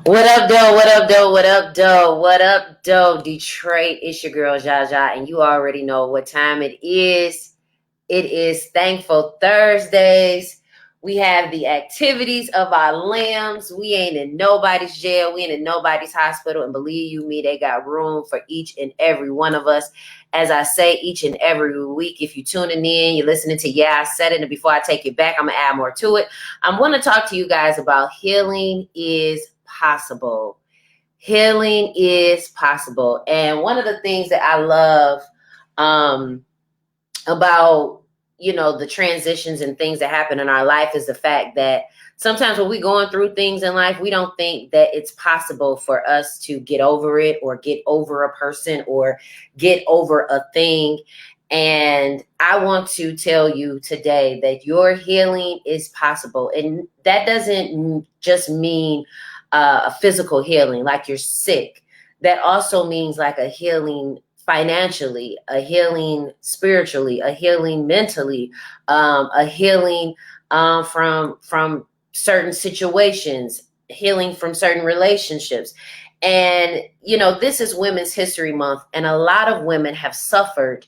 What up, though? What up, though? What up, though? What up, though? Detroit, it's your girl, Zsa Zsa, and you already know what time it is. It is Thankful Thursdays. We have the activities of our limbs. We ain't in nobody's jail. We ain't in nobody's hospital. And believe you me, they got room for each and every one of us. As I say each and every week, if you're tuning in, you're listening to Yeah, I Said It. And before I take it back, I'm going to add more to it. I'm going to talk to you guys about healing is possible. Healing is possible. And one of the things that I love about the transitions and things that happen in our life is the fact that sometimes when we're going through things in life, we don't think that it's possible for us to get over it or get over a person or get over a thing. And I want to tell you today that your healing is possible. And that doesn't just mean a physical healing, like you're sick. That also means like a healing financially, a healing spiritually, a healing mentally, a healing from certain situations, healing from certain relationships. And this is Women's History Month, and a lot of women have suffered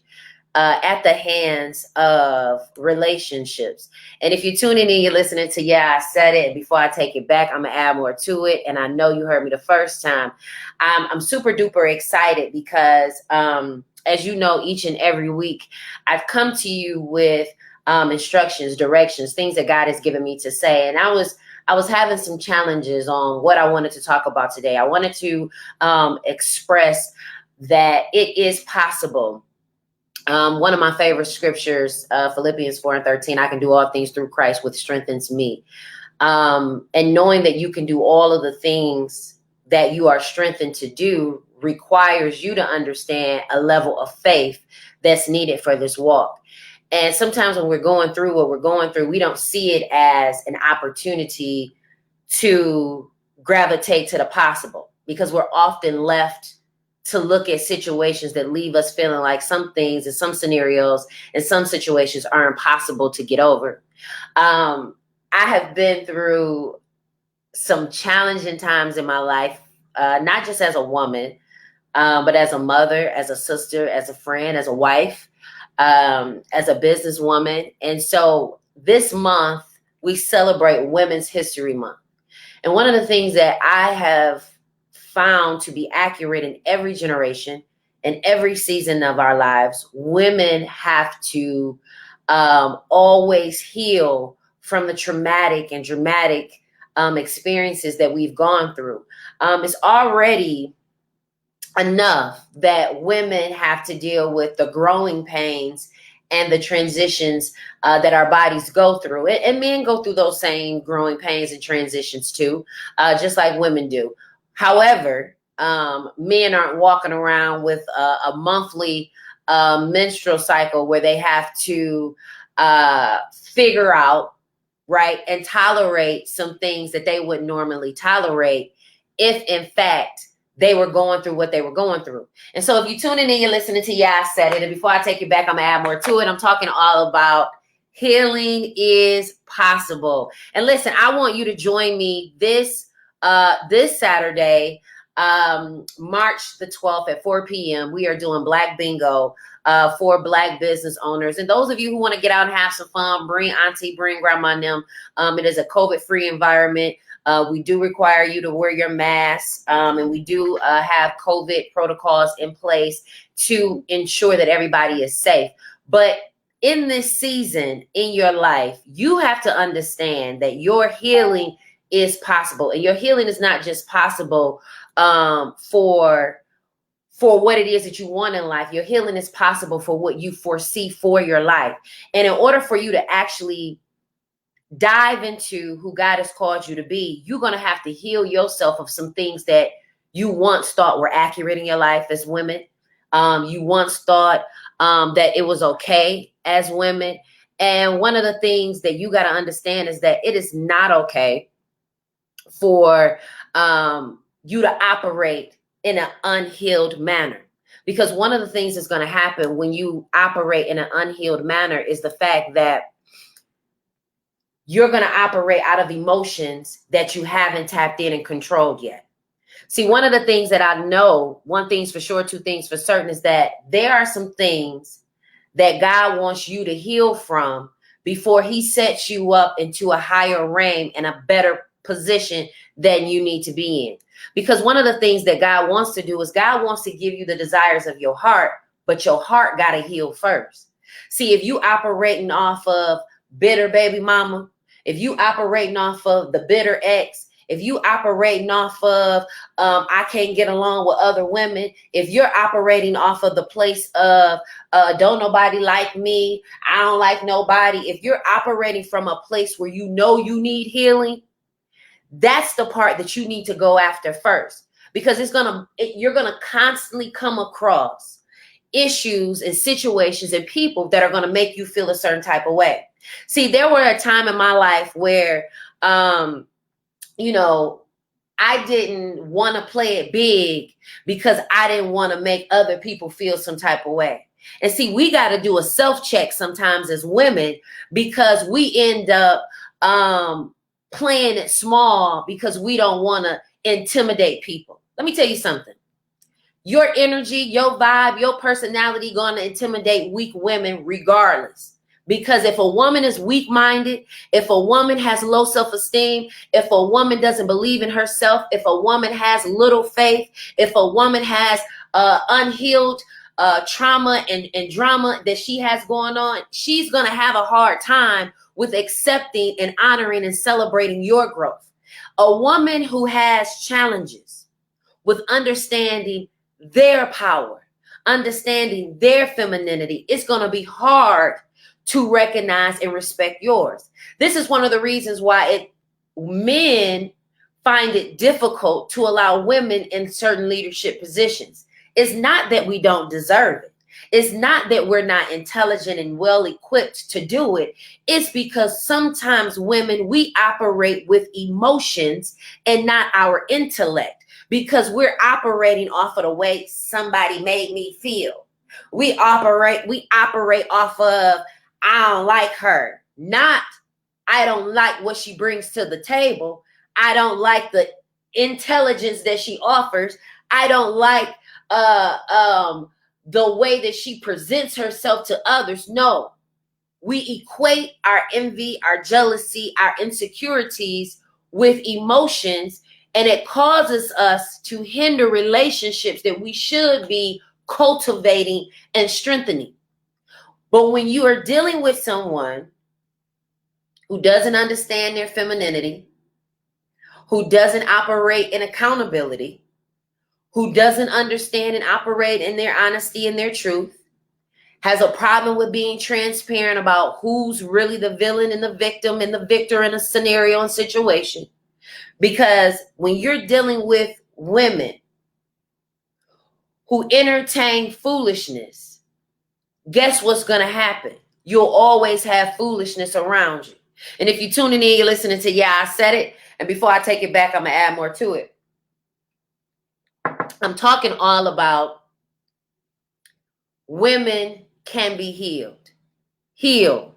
at the hands of relationships. And if you're tuning in, you're listening to Yeah, I Said It. And before I take it back, I'm going to add more to it. And I know you heard me the first time. I'm super duper excited because, as you know, each and every week, I've come to you with instructions, directions, things that God has given me to say. And I was having some challenges on what I wanted to talk about today. I wanted to express that it is possible. One of my favorite scriptures, Philippians 4:13, I can do all things through Christ, which strengthens me. And knowing that you can do all of the things that you are strengthened to do requires you to understand a level of faith that's needed for this walk. And sometimes when we're going through what we're going through, we don't see it as an opportunity to gravitate to the possible, because we're often left to look at situations that leave us feeling like some things and some scenarios and some situations are impossible to get over. I have been through some challenging times in my life, not just as a woman, but as a mother, as a sister, as a friend, as a wife, as a businesswoman. And so this month, we celebrate Women's History Month. And one of the things that I have found to be accurate in every generation and every season of our lives, women have to always heal from the traumatic and dramatic experiences that we've gone through. It's already enough that women have to deal with the growing pains and the transitions that our bodies go through. And men go through those same growing pains and transitions too, just like women do. However, men aren't walking around with a monthly menstrual cycle where they have to figure out, right, and tolerate some things that they wouldn't normally tolerate if, in fact, they were going through what they were going through. And so if you're tuning in, you're listening to Yeah, I Said It. And before I take it back, I'm going to add more to it. I'm talking all about healing is possible. And listen, I want you to join me this Saturday, March the 12th at 4 p.m. We are doing Black Bingo for Black business owners. And those of you who want to get out and have some fun, bring auntie, bring grandma and them. It is a COVID-free environment. We do require you to wear your mask, and we do have COVID protocols in place to ensure that everybody is safe. But in this season in your life, you have to understand that your healing is possible. And your healing is not just possible for what it is that you want in life. Your healing is possible for what you foresee for your life. And in order for you to actually dive into who God has called you to be, you're going to have to heal yourself of some things that you once thought were accurate in your life as women. You once thought that it was okay as women. And one of the things that you got to understand is that it is not okay for you to operate in an unhealed manner. Because one of the things that's going to happen when you operate in an unhealed manner is the fact that you're going to operate out of emotions that you haven't tapped in and controlled yet. See, one of the things that I know, one thing's for sure, two things for certain, is that there are some things that God wants you to heal from before he sets you up into a higher rank and a better position than you need to be in. Because one of the things that God wants to do is God wants to give you the desires of your heart, but your heart got to heal first. See, if you operating off of bitter baby mama, if you operating off of the bitter ex, if you operating off of I can't get along with other women, if you're operating off of the place of don't nobody like me, I don't like nobody, if you're operating from a place where you know you need healing, that's the part that you need to go after first, because you're gonna constantly come across issues and situations and people that are gonna make you feel a certain type of way. See, there were a time in my life where I didn't want to play it big because I didn't want to make other people feel some type of way. And see, we got to do a self-check sometimes as women, because we end up playing it small because we don't want to intimidate people. Let me tell you something. Your energy, your vibe, your personality going to intimidate weak women regardless. Because if a woman is weak-minded, if a woman has low self-esteem, if a woman doesn't believe in herself, if a woman has little faith, if a woman has unhealed trauma and drama that she has going on, she's going to have a hard time with accepting and honoring and celebrating your growth. A woman who has challenges with understanding their power, understanding their femininity, it's going to be hard to recognize and respect yours. This is one of the reasons why men find it difficult to allow women in certain leadership positions. It's not that we don't deserve it. It's not that we're not intelligent and well equipped to do it. It's because sometimes women, we operate with emotions and not our intellect, because we're operating off of the way somebody made me feel. We operate off of, I don't like her. Not, I don't like what she brings to the table. I don't like the intelligence that she offers. I don't like the way that she presents herself to others. No, we equate our envy, our jealousy, our insecurities with emotions, and it causes us to hinder relationships that we should be cultivating and strengthening. But when you are dealing with someone who doesn't understand their femininity, who doesn't operate in accountability, who doesn't understand and operate in their honesty and their truth, has a problem with being transparent about who's really the villain and the victim and the victor in a scenario and situation. Because when you're dealing with women who entertain foolishness, guess what's going to happen? You'll always have foolishness around you. And if you're tuning in, you're listening to Yeah, I Said It. And before I take it back, I'm going to add more to it. I'm talking all about women can be healed. Heal.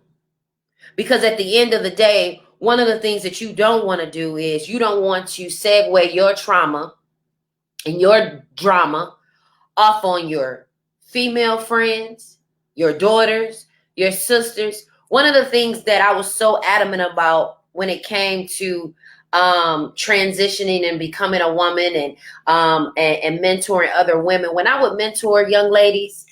Because at the end of the day, one of the things that you don't want to do is you don't want to segue your trauma and your drama off on your female friends, your daughters, your sisters. One of the things that I was so adamant about when it came to transitioning and becoming a woman and mentoring other women, when I would mentor young ladies,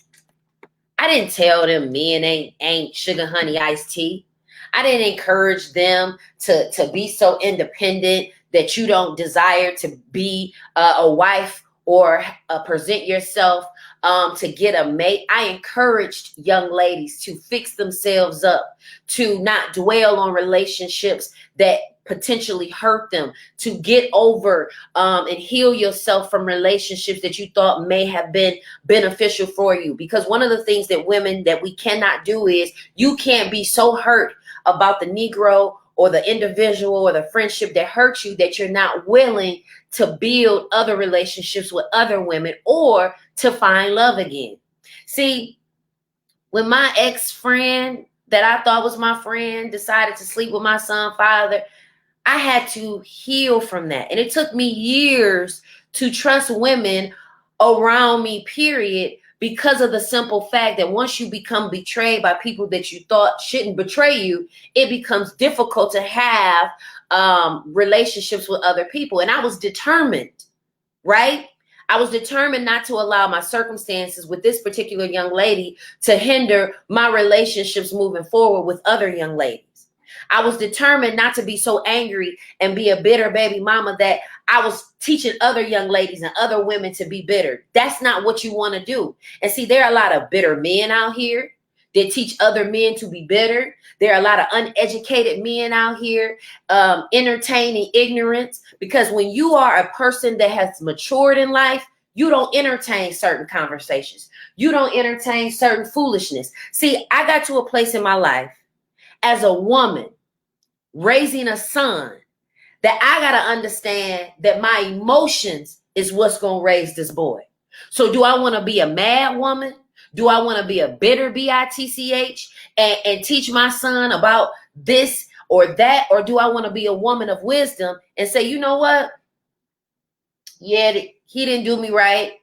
I didn't tell them men ain't sugar, honey, iced tea. I didn't encourage them to be so independent that you don't desire to be a wife or present yourself to get a mate. I encouraged young ladies to fix themselves up, to not dwell on relationships that potentially hurt them, to get over and heal yourself from relationships that you thought may have been beneficial for you. Because one of the things that women that we cannot do is you can't be so hurt about the Negro or the individual or the friendship that hurt you that you're not willing to build other relationships with other women or to find love again. See, when my ex-friend that I thought was my friend decided to sleep with my son's father. I had to heal from that. And it took me years to trust women around me, period, because of the simple fact that once you become betrayed by people that you thought shouldn't betray you, it becomes difficult to have relationships with other people. And I was determined, right? I was determined not to allow my circumstances with this particular young lady to hinder my relationships moving forward with other young ladies. I was determined not to be so angry and be a bitter baby mama that I was teaching other young ladies and other women to be bitter. That's not what you want to do. And see, there are a lot of bitter men out here that teach other men to be bitter. There are a lot of uneducated men out here entertaining ignorance, because when you are a person that has matured in life, you don't entertain certain conversations. You don't entertain certain foolishness. See, I got to a place in my life as a woman raising a son that I got to understand that my emotions is what's going to raise this boy. So do I want to be a mad woman? Do I want to be a bitter bitch and teach my son about this or that? Or do I want to be a woman of wisdom and say, you know what? Yeah, he didn't do me right.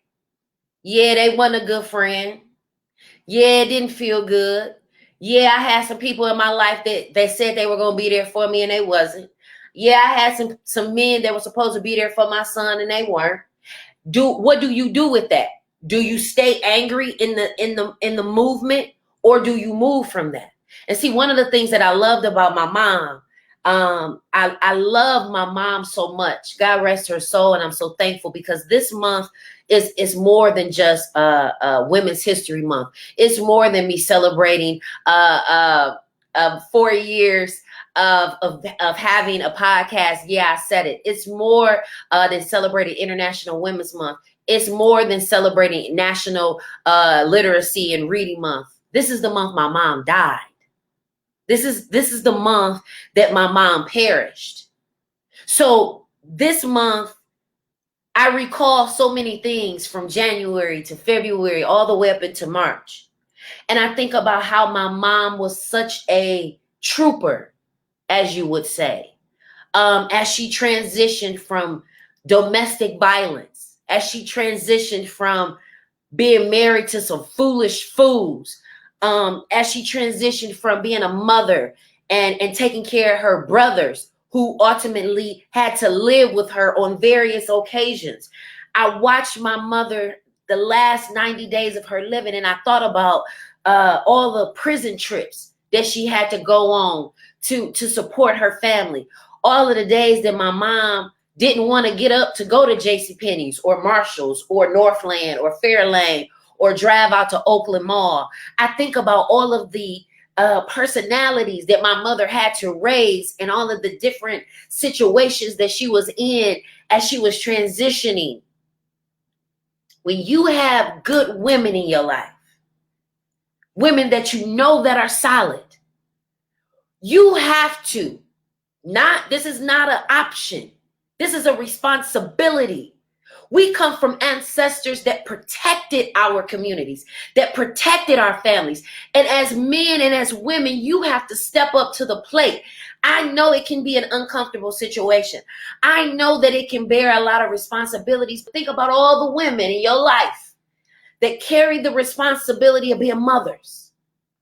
Yeah, they wasn't a good friend. Yeah, it didn't feel good. Yeah, I had some people in my life that they said they were going to be there for me and they wasn't. Yeah, I had some men that were supposed to be there for my son and they weren't. What do you do with that? Do you stay angry in the movement, or do you move from that? And see, one of the things that I loved about my mom, I love my mom so much. God rest her soul, and I'm so thankful because this month is more than just Women's History Month. It's more than me celebrating 4 years of having a podcast. Yeah, I said it. It's more than celebrating International Women's Month. It's more than celebrating National Literacy and Reading Month. This is the month my mom died. This is the month that my mom perished. So this month, I recall so many things from January to February, all the way up into March. And I think about how my mom was such a trooper, as you would say, as she transitioned from domestic violence, as she transitioned from being married to some foolish fools, as she transitioned from being a mother and taking care of her brothers who ultimately had to live with her on various occasions. I watched my mother the last 90 days of her living, and I thought about all the prison trips that she had to go on to support her family. All of the days that my mom didn't want to get up to go to JCPenney's or Marshall's or Northland or Fairlane or drive out to Oakland Mall. I think about all of the personalities that my mother had to raise and all of the different situations that she was in as she was transitioning. When you have good women in your life, women that you know that are solid, you have to this is not an option. This is a responsibility. We come from ancestors that protected our communities, that protected our families. And as men and as women, you have to step up to the plate. I know it can be an uncomfortable situation. I know that it can bear a lot of responsibilities. Think about all the women in your life that carry the responsibility of being mothers,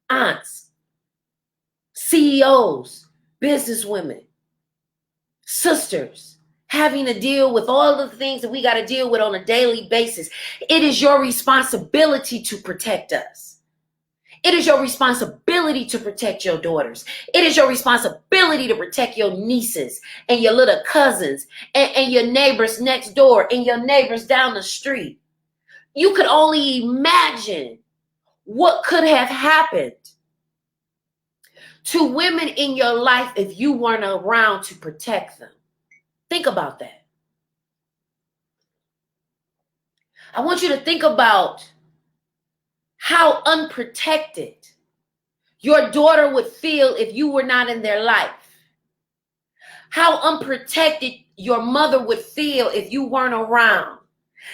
aunts, CEOs, businesswomen, sisters, having to deal with all the things that we got to deal with on a daily basis. It is your responsibility to protect us. It is your responsibility to protect your daughters. It is your responsibility to protect your nieces and your little cousins and your neighbors next door and your neighbors down the street. You could only imagine what could have happened to women in your life if you weren't around to protect them. Think about that. I want you to think about how unprotected your daughter would feel if you were not in their life. How unprotected your mother would feel if you weren't around.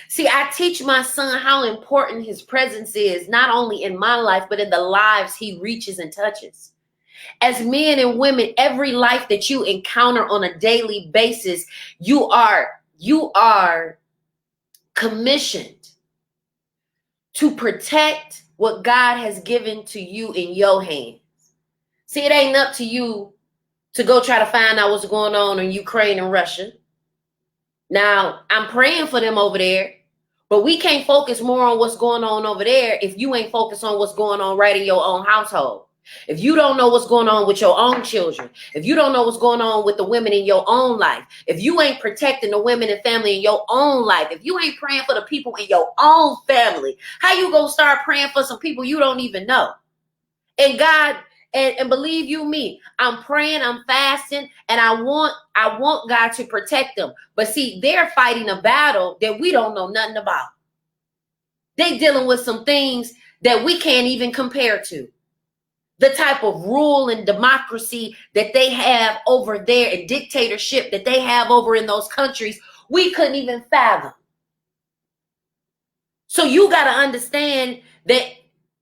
See, I teach my son how important his presence is, not only in my life, but in the lives he reaches and touches. As men and women, every life that you encounter on a daily basis, you are commissioned to protect what God has given to you in your hands. See, it ain't up to you to go try to find out what's going on in Ukraine and Russia. Now, I'm praying for them over there, but we can't focus more on what's going on over there if you ain't focused on what's going on right in your own household. If you don't know what's going on with your own children, if you don't know what's going on with the women in your own life, if you ain't protecting the women and family in your own life, if you ain't praying for the people in your own family, how you gonna start praying for some people you don't even know? And God, and believe you me, I'm praying, I'm fasting, and I want God to protect them. But see, they're fighting a battle that we don't know nothing about. They dealing with some things that we can't even compare to. The type of rule and democracy that they have over there and dictatorship that they have over in those countries, we couldn't even fathom. So you got to understand that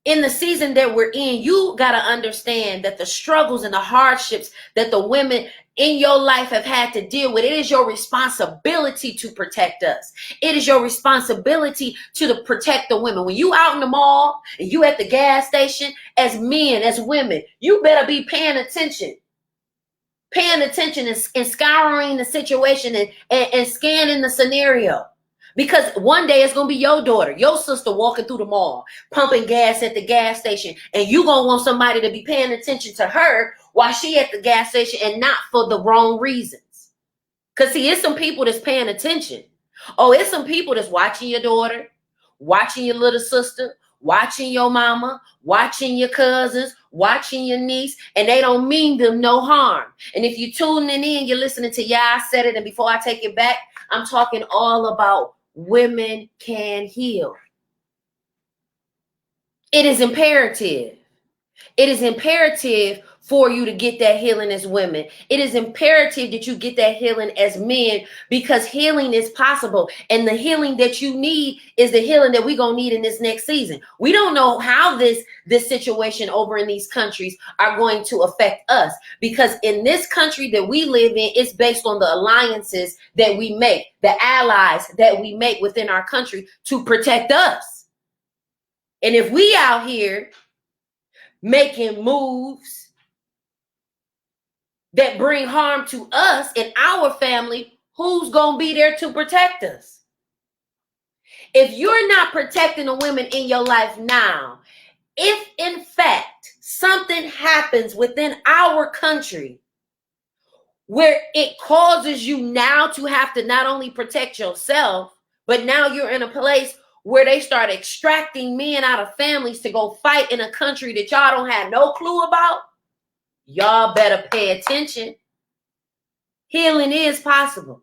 in the season that we're in, you got to understand that the struggles and the hardships that the women in your life have had to deal with, it is your responsibility to protect us. It is your responsibility to protect the women. When you out in the mall and you at the gas station, as men, as women, you better be paying attention. Paying attention and scouring the situation and scanning the scenario. Because one day it's going to be your daughter, your sister walking through the mall, pumping gas at the gas station. And you going to want somebody to be paying attention to her while she at the gas station and not for the wrong reasons. Because see, it's some people that's paying attention. Oh, it's some people that's watching your daughter, watching your little sister, watching your mama, watching your cousins, watching your niece, and they don't mean them no harm. And if you're tuning in, you're listening to I Said It, and before I take it back, I'm talking all about women can heal. It is imperative. It is imperative for you to get that healing as women. It is imperative that you get that healing as men, because healing is possible. And the healing that you need is the healing that we're going to need in this next season. We don't know how this situation over in these countries are going to affect us, because in this country that we live in, it's based on the alliances that we make, the allies that we make within our country to protect us. And if we out here making moves that bring harm to us and our family, who's going to be there to protect us? If you're not protecting the women in your life now, if in fact something happens within our country where it causes you now to have to not only protect yourself, but now you're in a place where they start extracting men out of families to go fight in a country that y'all don't have no clue about, y'all better pay attention. Healing is possible.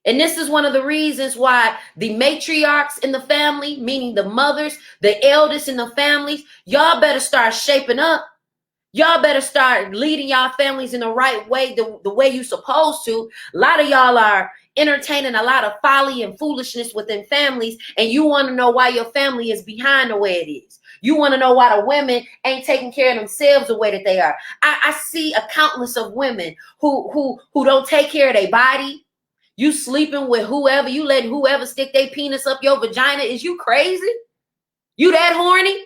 And this is one of the reasons why the matriarchs in the family, meaning the mothers, the eldest in the families, y'all better start shaping up. Y'all better start leading y'all families in the right way, the way you're supposed to. A lot of y'all are entertaining a lot of folly and foolishness within families, and you want to know why your family is behind the way it is. You want to know why the women ain't taking care of themselves the way that they are. I see a countless of women who don't take care of their body. You sleeping with whoever, you letting whoever stick their penis up your vagina. Is you crazy? You that horny?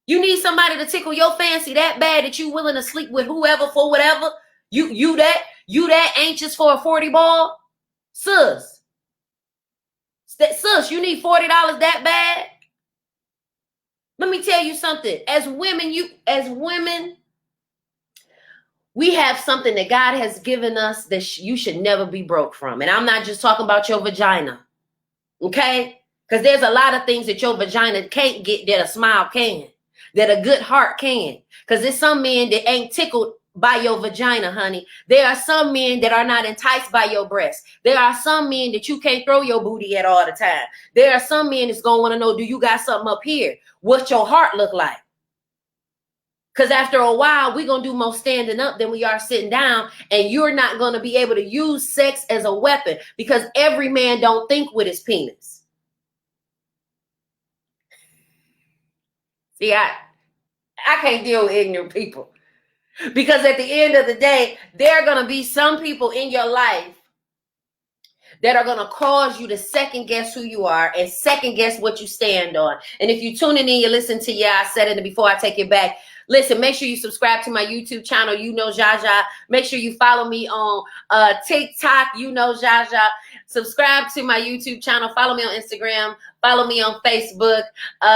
You need somebody to tickle your fancy that bad that you willing to sleep with whoever for whatever? You that anxious for a 40 ball? Sus, you need $40 that bad? Let me tell you something. As women, we have something that God has given us that you should never be broke from. And I'm not just talking about your vagina, okay? Because there's a lot of things that your vagina can't get that a smile can, that a good heart can. Because there's some men that ain't tickled by your vagina, honey. There are some men that are not enticed by your breasts. There are some men that you can't throw your booty at all the time. There are some men that's going to want to know, do you got something up here? What your heart look like? Because after a while, we're going to do more standing up than we are sitting down. And you're not going to be able to use sex as a weapon, because every man don't think with his penis. See, I can't deal with ignorant people. Because at the end of the day, there are going to be some people in your life that are going to cause you to second guess who you are and second guess what you stand on. And if you're tuning in, you listen to, I said it before I take it back. Listen, make sure you subscribe to my YouTube channel, Zsa Zsa. Make sure you follow me on TikTok, Zsa Zsa. Subscribe to my YouTube channel. Follow me on Instagram. Follow me on Facebook.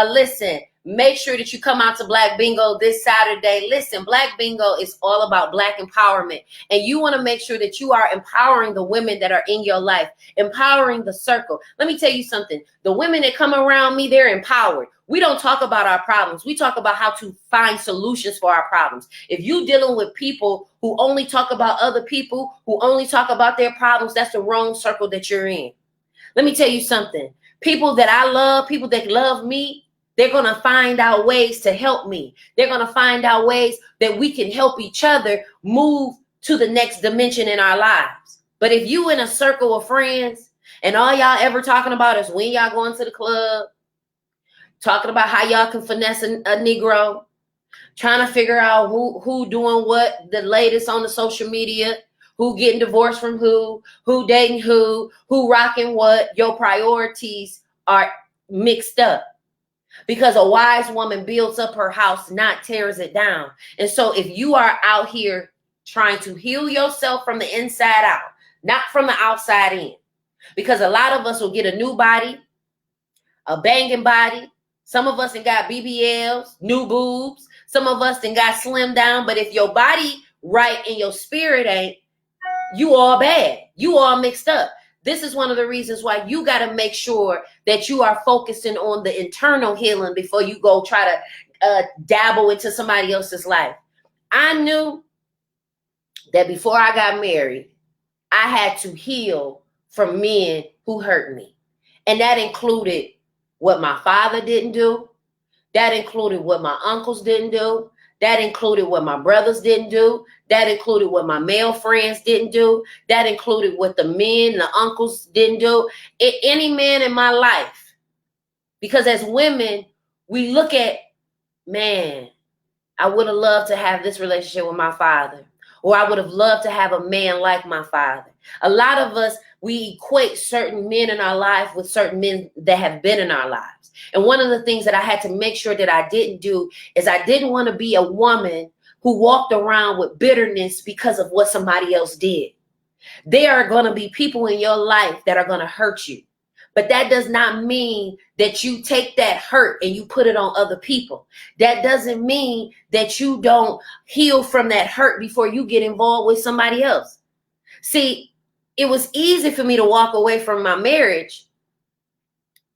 Listen, make sure that you come out to Black Bingo this Saturday. Listen, Black Bingo is all about Black empowerment. And you want to make sure that you are empowering the women that are in your life, empowering the circle. Let me tell you something. The women that come around me, they're empowered. We don't talk about our problems. We talk about how to find solutions for our problems. If you're dealing with people who only talk about other people, who only talk about their problems, that's the wrong circle that you're in. Let me tell you something. People that I love, people that love me, they're going to find out ways to help me. They're going to find out ways that we can help each other move to the next dimension in our lives. But if you in a circle of friends and all y'all ever talking about is when y'all going to the club, talking about how y'all can finesse a Negro, trying to figure out who doing what, the latest on the social media, who getting divorced from who dating who rocking what, your priorities are mixed up. Because a wise woman builds up her house, not tears it down. And so if you are out here trying to heal yourself from the inside out, not from the outside in, because a lot of us will get a new body, a banging body. Some of us ain't got BBLs, new boobs. Some of us ain't got slimmed down. But if your body right and your spirit ain't, you all bad. You all mixed up. This is one of the reasons why you got to make sure that you are focusing on the internal healing before you go try to dabble into somebody else's life. I knew that before I got married, I had to heal from men who hurt me. And that included what my father didn't do. That included what my uncles didn't do. That included what my brothers didn't do. That included what my male friends didn't do. That included what the men, the uncles didn't do. Any man in my life. Because as women, we look at, man, I would have loved to have this relationship with my father. Or I would have loved to have a man like my father. A lot of us, we equate certain men in our life with certain men that have been in our lives. And one of the things that I had to make sure that I didn't do is I didn't want to be a woman who walked around with bitterness because of what somebody else did. There are going to be people in your life that are going to hurt you. But that does not mean that you take that hurt and you put it on other people. That doesn't mean that you don't heal from that hurt before you get involved with somebody else. See, it was easy for me to walk away from my marriage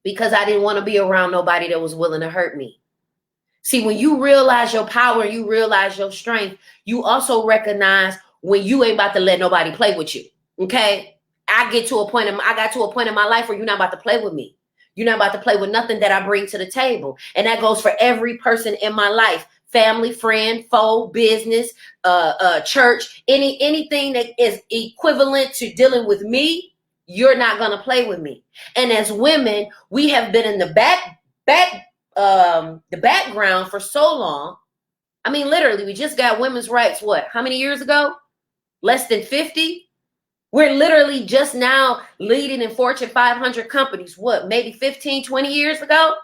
because I didn't want to be around nobody that was willing to hurt me. See, when you realize your power, you realize your strength, you also recognize when you ain't about to let nobody play with you. Okay? I got to a point in my life where you're not about to play with me. You're not about to play with nothing that I bring to the table. And that goes for every person in my life. Family, friend, foe, business, church, anything that is equivalent to dealing with me, you're not going to play with me. And as women, we have been in the background for so long. I mean, literally, we just got women's rights, what, how many years ago? Less than 50? We're literally just now leading in Fortune 500 companies, what, maybe 15, 20 years ago?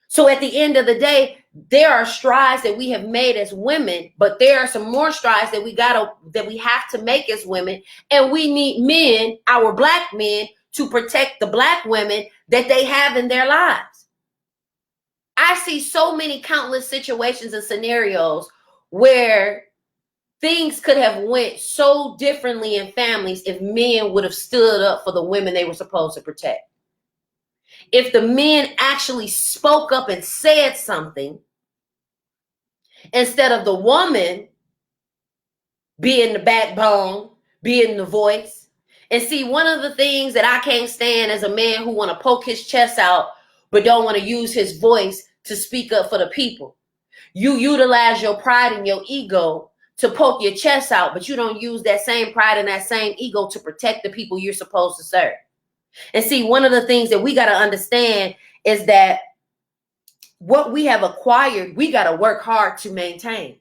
So at the end of the day, there are strides that we have made as women, but there are some more strides that we have to make as women. And we need men, our Black men, to protect the Black women that they have in their lives. I see so many countless situations and scenarios where things could have went so differently in families if men would have stood up for the women they were supposed to protect. If the men actually spoke up and said something, instead of the woman being the backbone, being the voice. And see, one of the things that I can't stand as a man who want to poke his chest out, but don't want to use his voice to speak up for the people. You utilize your pride and your ego to poke your chest out, but you don't use that same pride and that same ego to protect the people you're supposed to serve. And see, one of the things that we got to understand is that what we have acquired, we got to work hard to maintain.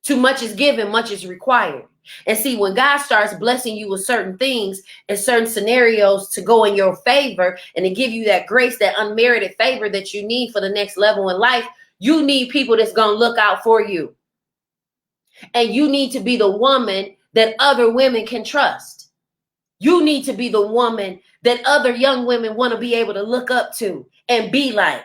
Too much is given, much is required. And see, when God starts blessing you with certain things and certain scenarios to go in your favor and to give you that grace, that unmerited favor that you need for the next level in life, you need people that's going to look out for you. And you need to be the woman that other women can trust. You need to be the woman that other young women want to be able to look up to and be like.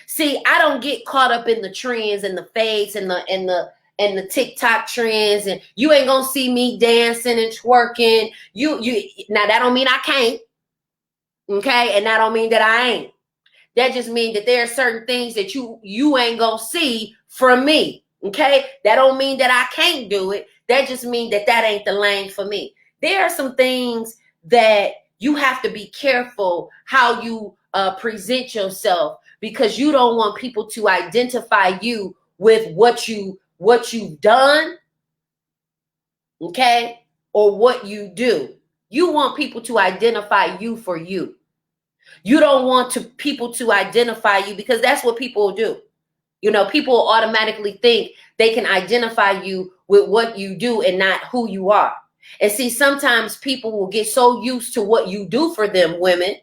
See, I don't get caught up in the trends and the fads and the TikTok trends, and you ain't gonna see me dancing and twerking. You now that don't mean I can't. Okay, and that don't mean that I ain't. That just means that there are certain things that you ain't gonna see from me. Okay, that don't mean that I can't do it. That just means that ain't the lane for me. There are some things that you have to be careful how you present yourself, because you don't want people to identify you with what you've done, okay, or what you do. You want people to identify you for you. You don't want people to identify you, because that's what people will do. You know, people automatically think they can identify you with what you do and not who you are. And see, sometimes people will get so used to what you do for them, women,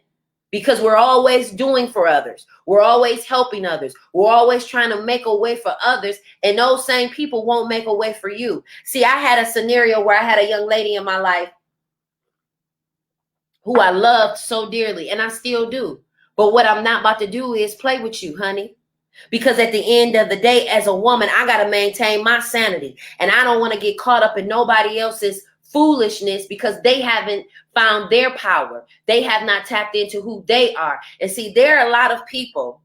because we're always doing for others. We're always helping others. We're always trying to make a way for others. And those same people won't make a way for you. See, I had a scenario where I had a young lady in my life who I loved so dearly, and I still do. But what I'm not about to do is play with you, honey. Because at the end of the day, as a woman, I got to maintain my sanity. And I don't want to get caught up in nobody else's foolishness, because they haven't found their power. They have not tapped into who they are. And see, there are a lot of people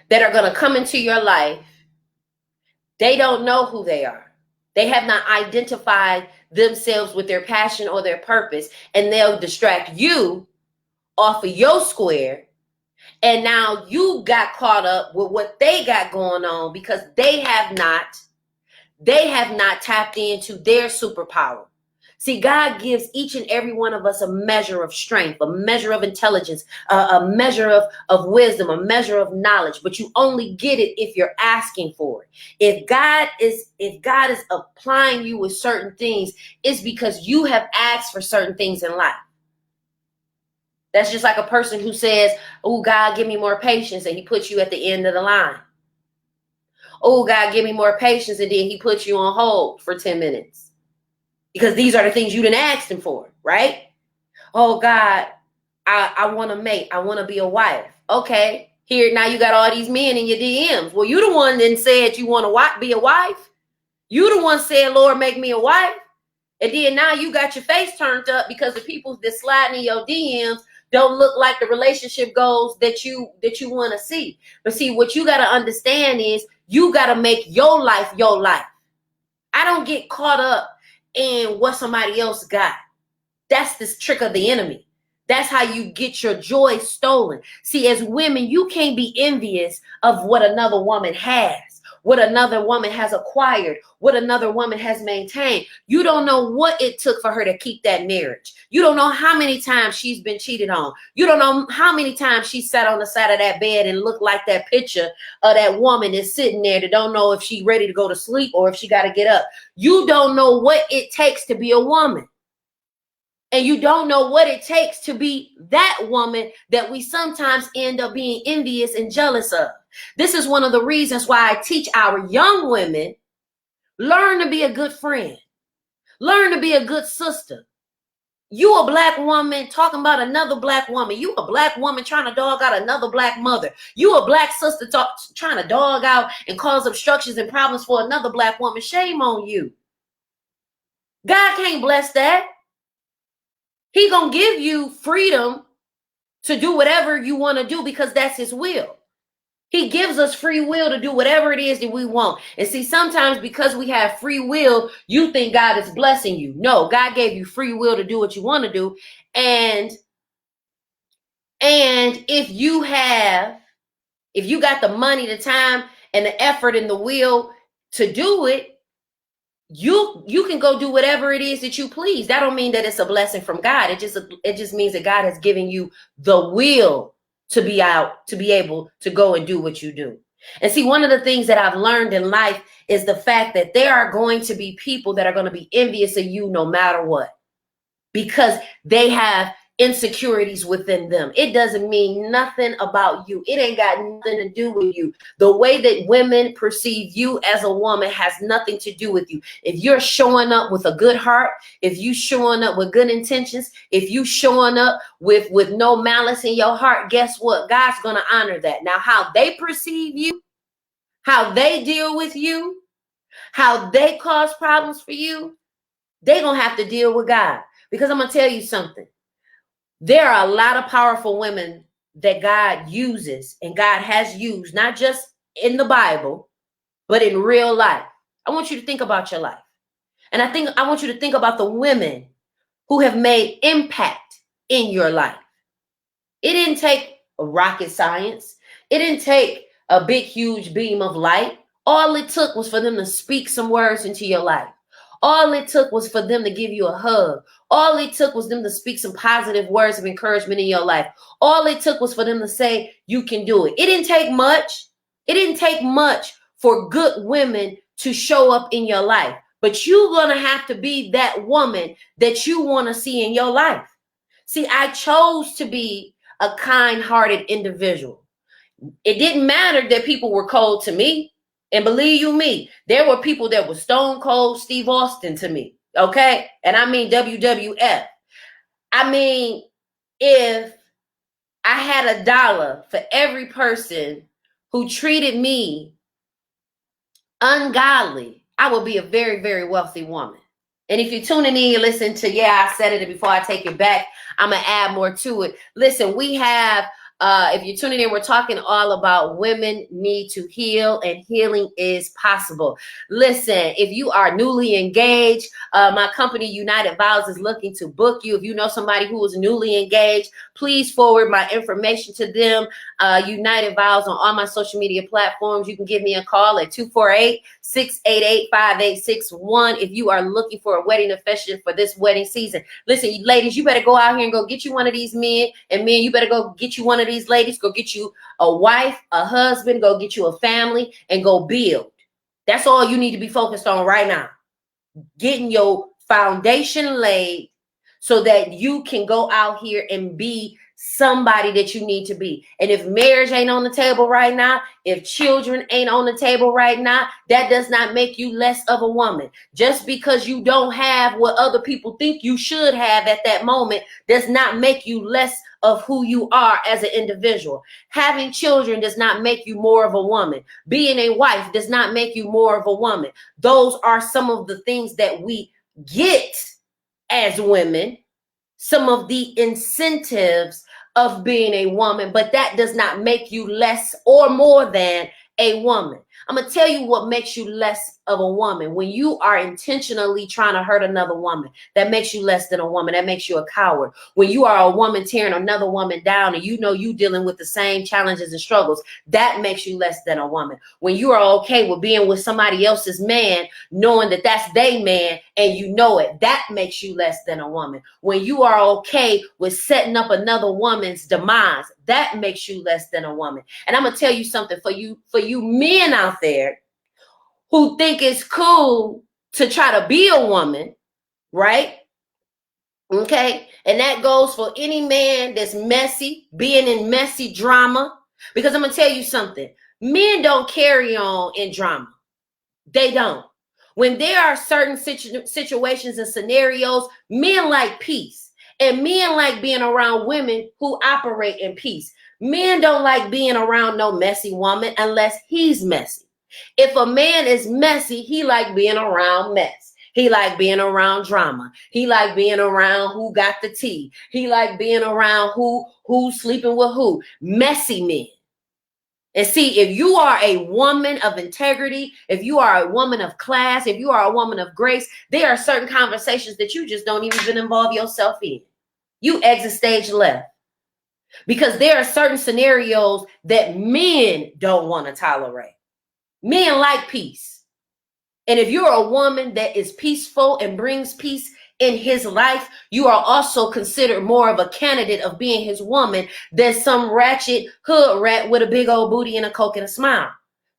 that are going to come into your life. They don't know who they are. They have not identified themselves with their passion or their purpose, and they'll distract you off of your square. And now you got caught up with what they got going on, because they have not tapped into their superpower. See, God gives each and every one of us a measure of strength, a measure of intelligence, a measure of wisdom, a measure of knowledge, but you only get it if you're asking for it. If God is applying you with certain things, it's because you have asked for certain things in life. That's just like a person who says, oh, God, give me more patience, and he puts you at the end of the line. Oh, God, give me more patience, and then he puts you on hold for 10 minutes. Because these are the things you didn't ask him for, right? Oh, God, I want to mate. I want to be a wife. Okay, here, now you got all these men in your DMs. Well, you the one that said you want to be a wife. You the one said, Lord, make me a wife. And then now you got your face turned up because the people that sliding in your DMs don't look like the relationship goals that you want to see. But see, what you got to understand is you got to make your life your life. I don't get caught up in what somebody else got. That's the trick of the enemy. That's how you get your joy stolen. See, as women, you can't be envious of what another woman has, what another woman has acquired, what another woman has maintained. You don't know what it took for her to keep that marriage. You don't know how many times she's been cheated on. You don't know how many times she sat on the side of that bed and looked like that picture of that woman is sitting there that don't know if she's ready to go to sleep or if she got to get up. You don't know what it takes to be a woman. And you don't know what it takes to be that woman that we sometimes end up being envious and jealous of. This is one of the reasons why I teach our young women, learn to be a good friend. Learn to be a good sister. You a black woman talking about another black woman. You a black woman trying to dog out another black mother. You a black sister trying to dog out and cause obstructions and problems for another black woman. Shame on you. God can't bless that. He gonna give you freedom to do whatever you want to do because that's his will. He gives us free will to do whatever it is that we want. And see, sometimes because we have free will, you think God is blessing you. No, God gave you free will to do what you want to do. And if you got the money, the time, and the effort and the will to do it, you can go do whatever it is that you please. That don't mean that it's a blessing from God. It just means that God has given you the will to be able to go and do what you do. And see, one of the things that I've learned in life is the fact that there are going to be people that are going to be envious of you no matter what, because they have insecurities within them. It doesn't mean nothing about you. It ain't got nothing to do with you. The way that women perceive you as a woman has nothing to do with you. If you're showing up with a good heart, if you showing up with good intentions, if you showing up with no malice in your heart, guess what? God's going to honor that. Now, how they perceive you, how they deal with you, how they cause problems for you, they're going to have to deal with God. Because I'm going to tell you something. There are a lot of powerful women that God uses and God has used, not just in the Bible, but in real life. I want you to think about your life. And I want you to think about the women who have made impact in your life. It didn't take rocket science. It didn't take a big, huge beam of light. All it took was for them to speak some words into your life. All it took was for them to give you a hug. All it took was them to speak some positive words of encouragement in your life. All it took was for them to say, you can do it. It didn't take much. It didn't take much for good women to show up in your life. But you're going to have to be that woman that you want to see in your life. See, I chose to be a kind-hearted individual. It didn't matter that people were cold to me. And believe you me, there were people that were stone cold Steve Austin to me. Okay. And I mean WWF. I mean, if I had $1 for every person who treated me ungodly, I would be a very, very wealthy woman. And if you're tuning in, you listen to, I said it before I take it back, I'm going to add more to it. Listen, we have, if you're tuning in, we're talking all about women need to heal, and healing is possible. Listen, if you are newly engaged, my company United Vows is looking to book you. If you know somebody who is newly engaged, please forward my information to them. United Vows on all my social media platforms. You can give me a call at 248-688-5861 if you are looking for a wedding officiant for this wedding season. Listen, ladies, you better go out here and go get you one of these men, and men, you better go get you one of these ladies. Go get you a wife, a husband, go get you a family, and go build. That's all you need to be focused on right now. Getting your foundation laid so that you can go out here and be somebody that you need to be. And if marriage ain't on the table right now, if children ain't on the table right now, that does not make you less of a woman. Just because you don't have what other people think you should have at that moment does not make you less of who you are as an individual. Having children does not make you more of a woman. Being a wife does not make you more of a woman. Those are some of the things that we get as women, some of the incentives of being a woman, but that does not make you less or more than a woman. I'm going to tell you what makes you less of a woman. When you are intentionally trying to hurt another woman, that makes you less than a woman. That makes you a coward. When you are a woman tearing another woman down and you know you dealing with the same challenges and struggles, that makes you less than a woman. When you are okay with being with somebody else's man, knowing that that's their man and you know it, that makes you less than a woman. When you are okay with setting up another woman's demise, that makes you less than a woman. And I'm going to tell you something for you men out there who think it's cool to try to be a woman, right? Okay. And that goes for any man that's messy, being in messy drama. Because I'm going to tell you something. Men don't carry on in drama. They don't. When there are certain situations and scenarios, men like peace. And men like being around women who operate in peace. Men don't like being around no messy woman unless he's messy. If a man is messy, he like being around mess. He like being around drama. He like being around who got the tea. He like being around who's sleeping with who. Messy men. And see, if you are a woman of integrity, if you are a woman of class, if you are a woman of grace, there are certain conversations that you just don't even involve yourself in. You exit stage left. Because there are certain scenarios that men don't want to tolerate. Men like peace. And if you're a woman that is peaceful and brings peace in his life, you are also considered more of a candidate of being his woman than some ratchet hood rat with a big old booty and a coke and a smile.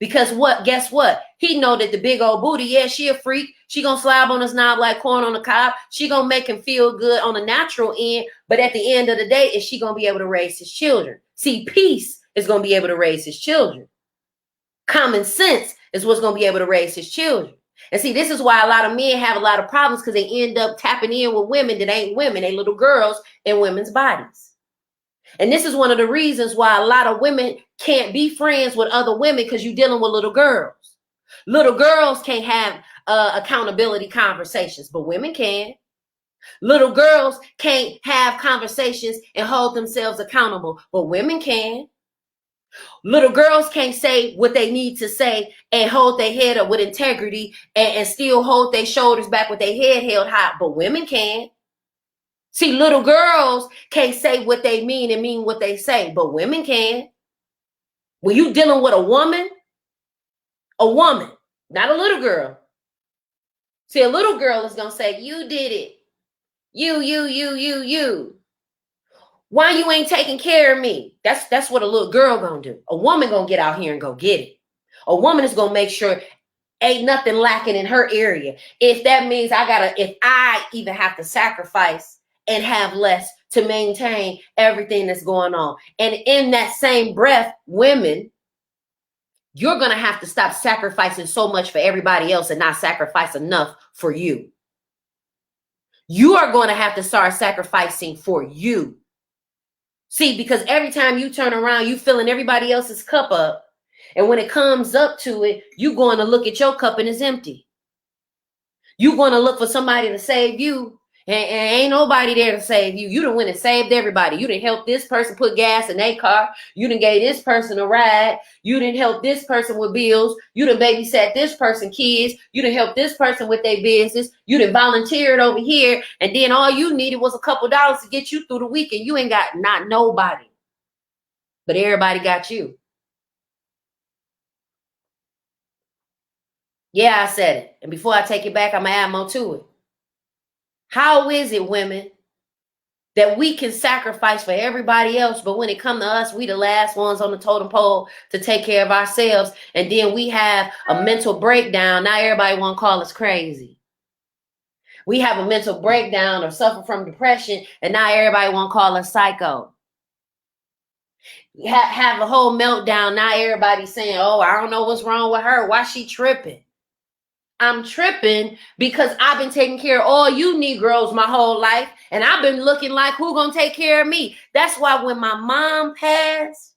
Because guess what? He know that the big old booty, yeah, she a freak. She gonna slab on his knob like corn on the cob. She gonna make him feel good on the natural end. But at the end of the day, is she gonna be able to raise his children? See, peace is gonna be able to raise his children. Common sense is what's gonna be able to raise his children. And see, this is why a lot of men have a lot of problems, because they end up tapping in with women that ain't women. They little girls in women's bodies. And this is one of the reasons why a lot of women can't be friends with other women, because you're dealing with little girls. Little girls can't have accountability conversations, but women can. Little girls can't have conversations and hold themselves accountable, but women can. Little girls can't say what they need to say and hold their head up with integrity and still hold their shoulders back with their head held high, but women can. See, little girls can't say what they mean and mean what they say, but women can. When you dealing with a woman, not a little girl. See, a little girl is going to say, you did it. You. Why you ain't taking care of me? That's what a little girl going to do. A woman going to get out here and go get it. A woman is going to make sure ain't nothing lacking in her area. If that means if I even have to sacrifice and have less to maintain everything that's going on. And in that same breath, women, you're going to have to stop sacrificing so much for everybody else and not sacrifice enough for you. You are going to have to start sacrificing for you. See, because every time you turn around, you filling everybody else's cup up. And when it comes up to it, you're going to look at your cup and it's empty. You're going to look for somebody to save you. And ain't nobody there to save you. You done went and saved everybody. You done helped this person put gas in their car. You done gave this person a ride. You done helped this person with bills. You done babysat this person kids. You done helped this person with their business. You done volunteered over here. And then all you needed was a couple dollars to get you through the week. And you ain't got not nobody. But everybody got you. Yeah, I said it. And before I take it back, I'm going to add more to it. How is it, women, that we can sacrifice for everybody else, but when it comes to us, we the last ones on the totem pole to take care of ourselves, and then we have a mental breakdown. Now everybody want to call us crazy. We have a mental breakdown or suffer from depression, and now everybody want to call us psycho. Have a whole meltdown. Now everybody's saying, oh, I don't know what's wrong with her. Why she tripping? I'm tripping because I've been taking care of all you Negroes my whole life. And I've been looking like who gonna take care of me. That's why when my mom passed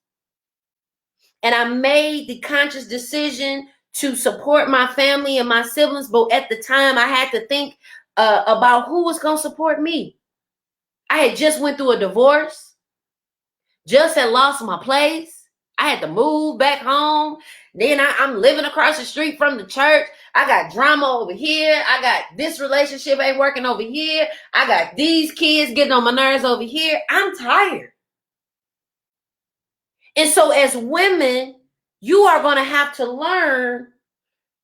and I made the conscious decision to support my family and my siblings, but at the time I had to think about who was gonna support me. I had just went through a divorce, just had lost my place. I had to move back home. Then I'm living across the street from the church. I got drama over here. I got this relationship ain't working over here. I got these kids getting on my nerves over here. I'm tired. And so as women, you are going to have to learn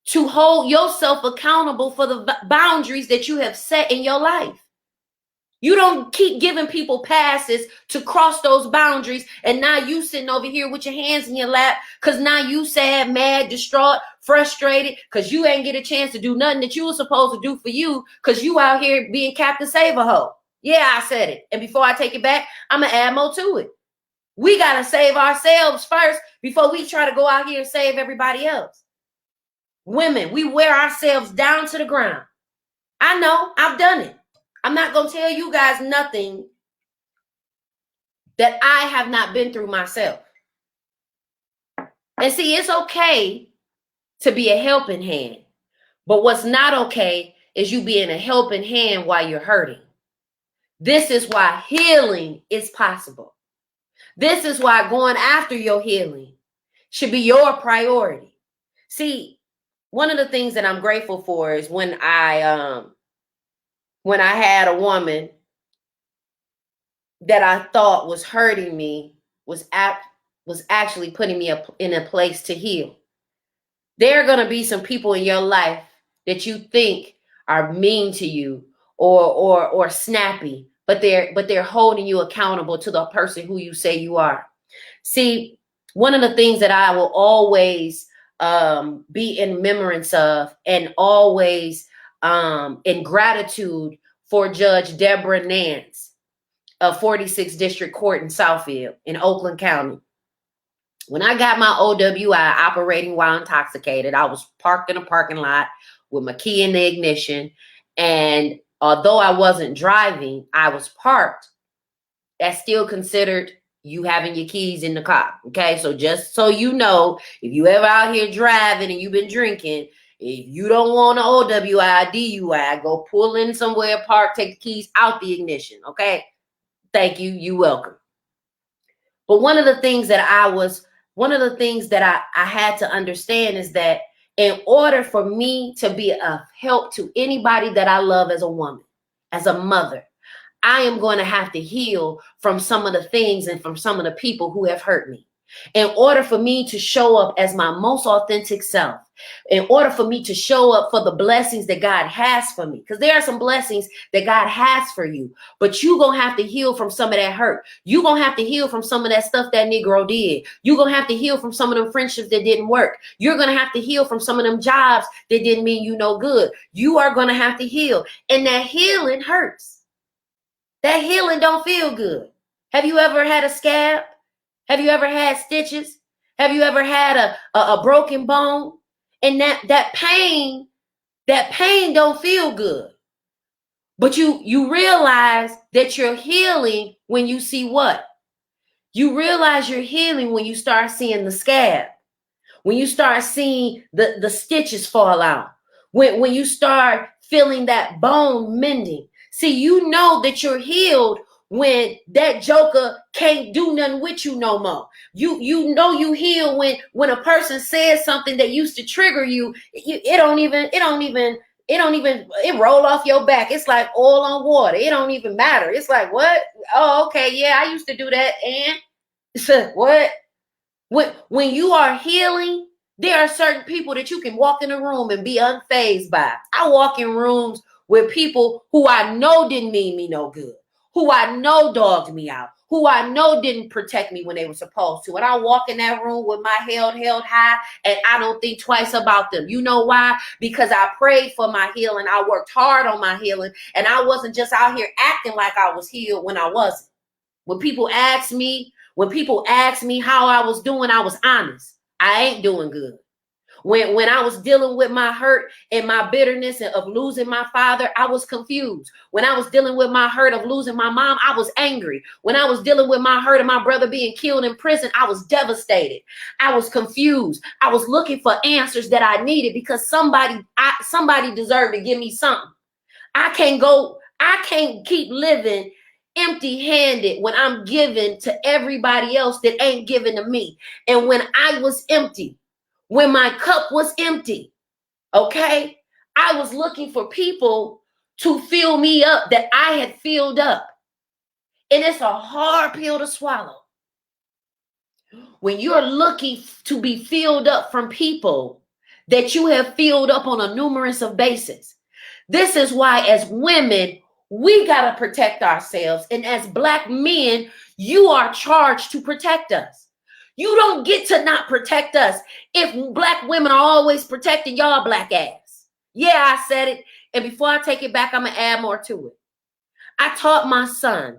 to hold yourself accountable for the boundaries that you have set in your life. You don't keep giving people passes to cross those boundaries. And now you sitting over here with your hands in your lap because now you sad, mad, distraught, frustrated because you ain't get a chance to do nothing that you were supposed to do for you because you out here being Captain Save-A-Ho. Yeah, I said it. And before I take it back, I'm going to add more to it. We got to save ourselves first before we try to go out here and save everybody else. Women, we wear ourselves down to the ground. I know, I've done it. I'm not going to tell you guys nothing that I have not been through myself. And see, it's okay to be a helping hand. But what's not okay is you being a helping hand while you're hurting. This is why healing is possible. This is why going after your healing should be your priority. See, one of the things that I'm grateful for is when I had a woman that I thought was hurting me, was actually putting me up in a place to heal. There are going to be some people in your life that you think are mean to you or snappy, but they're holding you accountable to the person who you say you are. See, one of the things that I will always be in remembrance of and always in gratitude for Judge Deborah Nance of 46th District Court in Southfield in Oakland County. When I got my OWI, operating while intoxicated, I was parked in a parking lot with my key in the ignition. And although I wasn't driving, I was parked. That's still considered you having your keys in the car. Okay, so just so you know, if you ever out here driving and you've been drinking, if you don't want an OWI, DUI, go pull in somewhere, park, take the keys out the ignition. Okay, thank you. You're welcome. But one of the things that I had to understand is that in order for me to be a help to anybody that I love as a woman, as a mother, I am going to have to heal from some of the things and from some of the people who have hurt me. In order for me to show up as my most authentic self, in order for me to show up for the blessings that God has for me, because there are some blessings that God has for you, but you're going to have to heal from some of that hurt. You're going to have to heal from some of that stuff that Negro did. You're going to have to heal from some of them friendships that didn't work. You're going to have to heal from some of them jobs that didn't mean you no good. You are going to have to heal. And that healing hurts. That healing don't feel good. Have you ever had a scab? Have you ever had stitches? Have you ever had a broken bone? And that pain don't feel good. But you realize that you're healing when you see what? You realize you're healing when you start seeing the scab. When you start seeing the stitches fall out. When you start feeling that bone mending. See, you know that you're healed when that joker can't do nothing with you no more. You know you heal when a person says something that used to trigger you, it roll off your back. It's like oil on water. It don't even matter. It's like, what? Oh, okay, yeah, I used to do that. And what? When you are healing, there are certain people that you can walk in a room and be unfazed by. I walk in rooms with people who I know didn't mean me no good, who I know dogged me out, who I know didn't protect me when they were supposed to. And I walk in that room with my head held high, and I don't think twice about them. You know why? Because I prayed for my healing. I worked hard on my healing, and I wasn't just out here acting like I was healed when I wasn't. When people ask me how I was doing, I was honest. I ain't doing good. When I was dealing with my hurt and my bitterness of losing my father, I was confused. When I was dealing with my hurt of losing my mom, I was angry. When I was dealing with my hurt of my brother being killed in prison, I was devastated. I was confused. I was looking for answers that I needed because somebody deserved to give me something. I can't keep living empty-handed when I'm giving to everybody else that ain't giving to me. And when I was empty, when my cup was empty, okay, I was looking for people to fill me up that I had filled up. And it's a hard pill to swallow. When you're looking to be filled up from people that you have filled up on a numerous of basis. This is why as women, we got to protect ourselves. And as Black men, you are charged to protect us. You don't get to not protect us if Black women are always protecting y'all Black ass. Yeah, I said it. And before I take it back, I'm going to add more to it. I taught my son,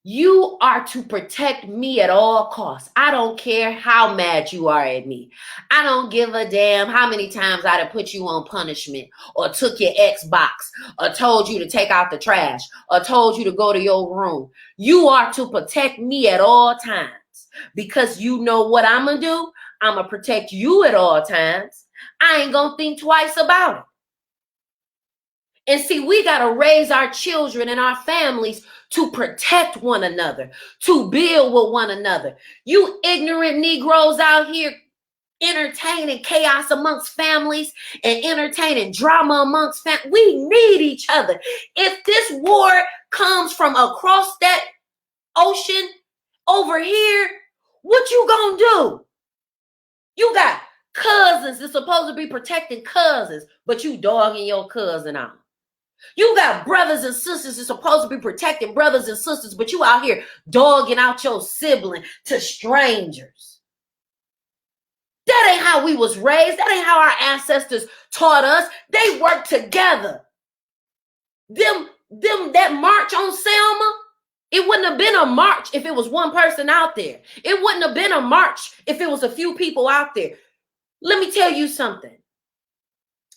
you are to protect me at all costs. I don't care how mad you are at me. I don't give a damn how many times I'd have put you on punishment or took your Xbox or told you to take out the trash or told you to go to your room. You are to protect me at all times because you know what I'm going to do? I'm going to protect you at all times. I ain't going to think twice about it. And see, we got to raise our children and our families to protect one another, to build with one another. You ignorant Negroes out here entertaining chaos amongst families and entertaining drama amongst families. We need each other. If this war comes from across that ocean over here, what you gonna do? You got cousins that's supposed to be protecting cousins, but you dogging your cousin out. You got brothers and sisters that's supposed to be protecting brothers and sisters, but you out here dogging out your sibling to strangers. That ain't how we was raised. That ain't how our ancestors taught us. They worked together. Them that march on Selma, it wouldn't have been a march if it was one person out there. It wouldn't have been a march if it was a few people out there. Let me tell you something.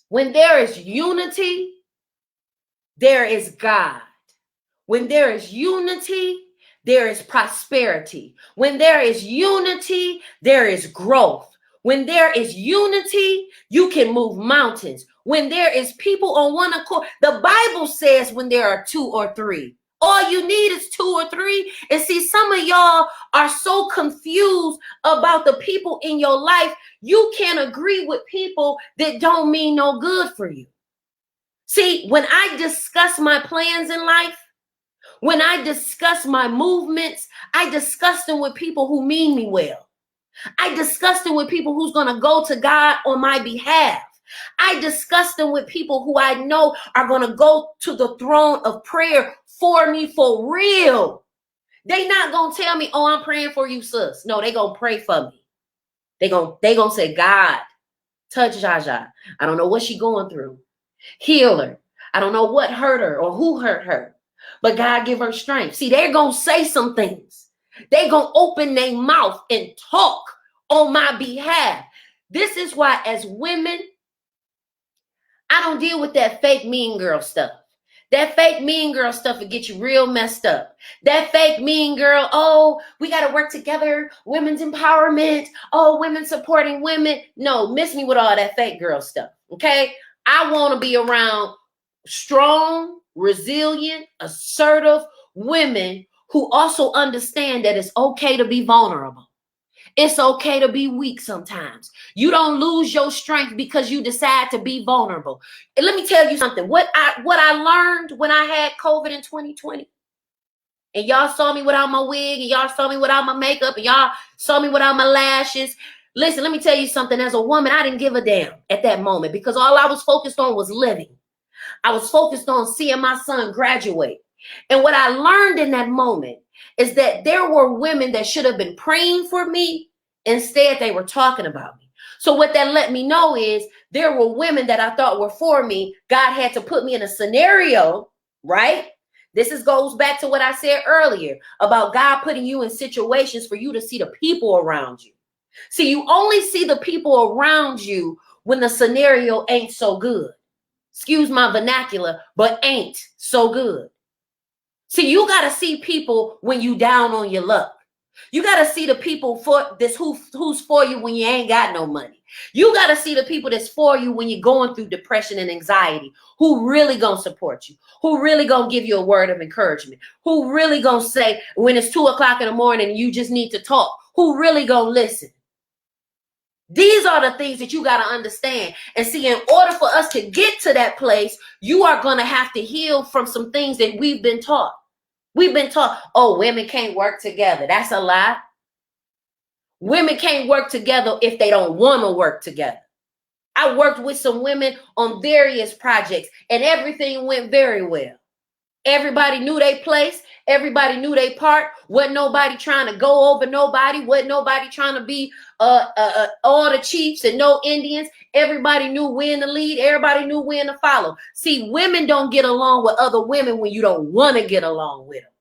When there is unity, there is God. When there is unity, there is prosperity. When there is unity, there is growth. When there is unity, you can move mountains. When there is people on one accord, the Bible says when there are two or three, all you need is two or three. And see, some of y'all are so confused about the people in your life. You can't agree with people that don't mean no good for you. See, when I discuss my plans in life, when I discuss my movements, I discuss them with people who mean me well. I discuss them with people who's going to go to God on my behalf. I discuss them with people who I know are going to go to the throne of prayer for me for real. They not going to tell me, oh, I'm praying for you, sis. No, they going to pray for me. They going to say, God, touch Zsa Zsa. I don't know what she going through. Heal her. I don't know what hurt her or who hurt her. But God give her strength. See, they're going to say some things. They're going to open their mouth and talk on my behalf. This is why as women, I don't deal with that fake mean girl stuff. That fake mean girl stuff will get you real messed up. That fake mean girl, oh, we got to work together. Women's empowerment. Oh, women supporting women. No, miss me with all that fake girl stuff. Okay? I want to be around strong, resilient, assertive women who also understand that it's okay to be vulnerable. It's okay to be weak sometimes. You don't lose your strength because you decide to be vulnerable. And let me tell you something. What I learned when I had COVID in 2020, and y'all saw me without my wig, and y'all saw me without my makeup, and y'all saw me without my lashes. Listen, let me tell you something. As a woman, I didn't give a damn at that moment because all I was focused on was living. I was focused on seeing my son graduate. And what I learned in that moment is that there were women that should have been praying for me. Instead, they were talking about me. So what that let me know is there were women that I thought were for me. God had to put me in a scenario, right? Goes back to what I said earlier about God putting you in situations for you to see the people around you. See, you only see the people around you when the scenario ain't so good. Excuse my vernacular, but ain't so good. See, you got to see people when you down on your luck. You got to see the people for this who's for you when you ain't got no money. You got to see the people that's for you when you're going through depression and anxiety, who really going to support you, who really going to give you a word of encouragement, who really going to say when it's 2:00 in the morning and you just need to talk, who really going to listen. These are the things that you got to understand. And see, in order for us to get to that place, you are going to have to heal from some things that we've been taught. We've been taught, oh, women can't work together. That's a lie. Women can't work together if they don't want to work together. I worked with some women on various projects and everything went very well. Everybody knew their place. Everybody knew their part. Wasn't nobody trying to go over nobody. Wasn't nobody trying to be all the chiefs and no Indians. Everybody knew when to lead. Everybody knew when to follow. See, women don't get along with other women when you don't want to get along with them.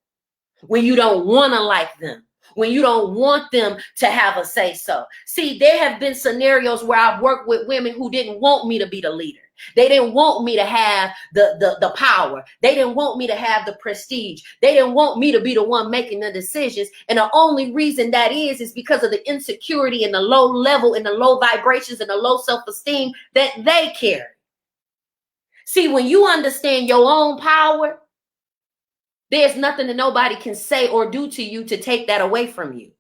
When you don't want to like them. When you don't want them to have a say so. See, there have been scenarios where I've worked with women who didn't want me to be the leader. They didn't want me to have the power. They didn't want me to have the prestige. They didn't want me to be the one making the decisions. And the only reason that is because of the insecurity and the low level and the low vibrations and the low self-esteem that they carry. See, when you understand your own power, there's nothing that nobody can say or do to you to take that away from you.